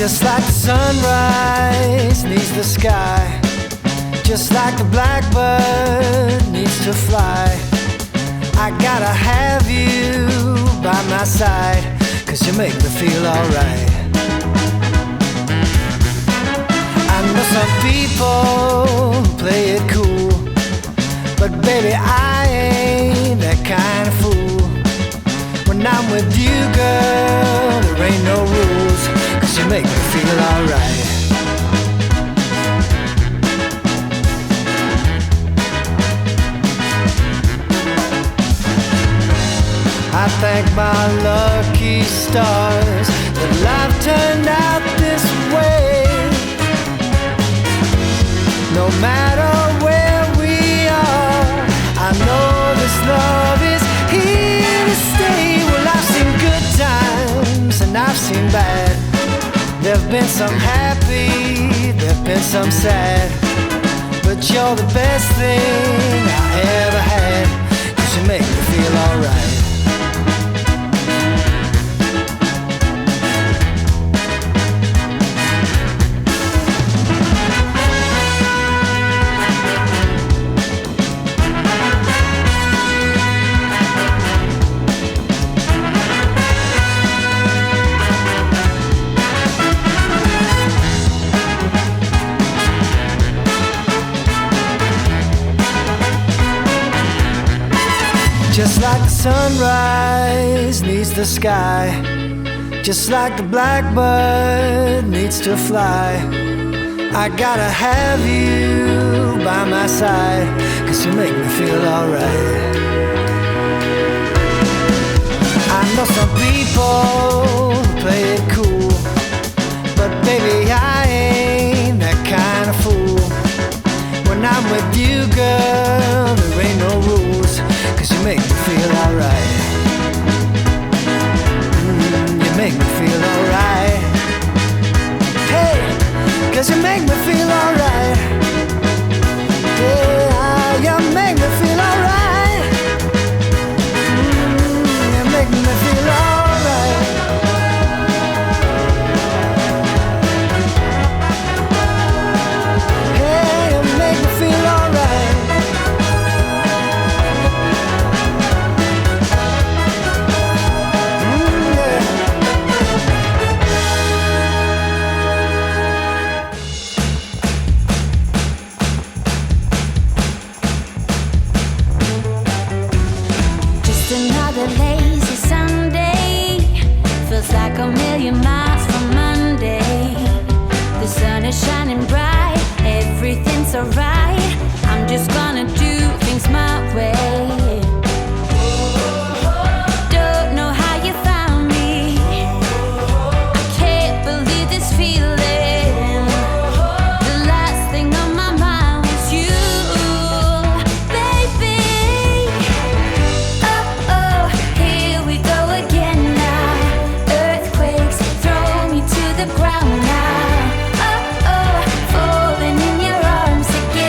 Just like the sunrise needs the sky, just like the blackbird needs to fly. I gotta have you by my side, 'cause you make me feel alright. I know some people play it cool, but baby I ain't that kind of fool. When I'm with you, girl, there ain't no rules, 'cause you make me feel alright. I thank my lucky stars that life turned out this way. No matter where we are, I know this love is here to stay. Well, I've seen good times and I've seen bad. There've been some happy, there've been some sad, but you're the best thing I ever had, 'cause you make me feel alright. Just like the sunrise needs the sky, just like the blackbird needs to fly. I gotta have you by my side, 'cause you make me feel alright. I know some people play it cool, but baby I ain't that kind of fool. When I'm with you, girl, there ain't no rules, 'cause you make me feel alright. You make me feel alright. Hey, 'cause you make me feel alright. Yeah, you make me feel alright. You make me feel alright. Hey, you make me feel alright. Another lazy Sunday, feels like a million miles from Monday. The sun is shining bright, everything's alright. I'm just gonna do things my way. Don't know how you found me, I can't believe this feeling. The last thing on my mind was you, baby. Here we go again now. Earthquakes throw me to the ground now. Falling in your arms again.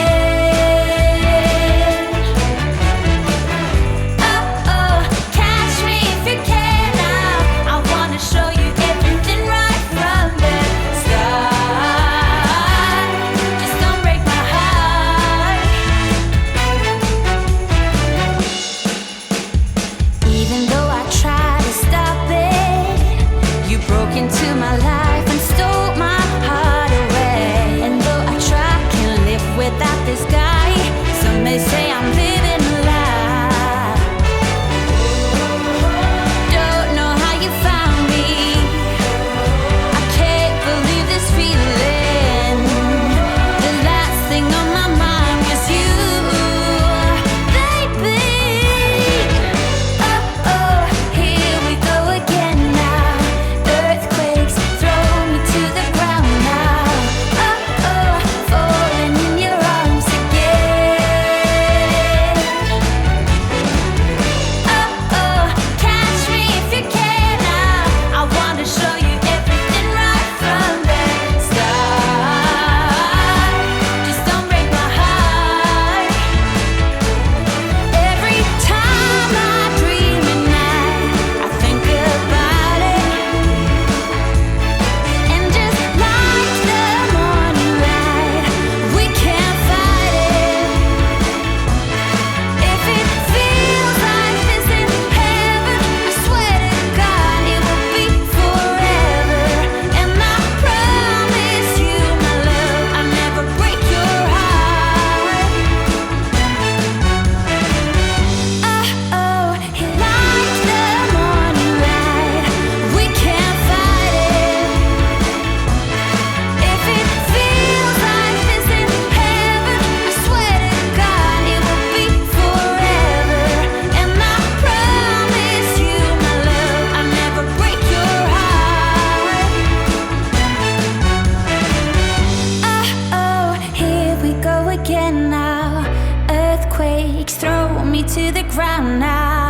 to the ground now.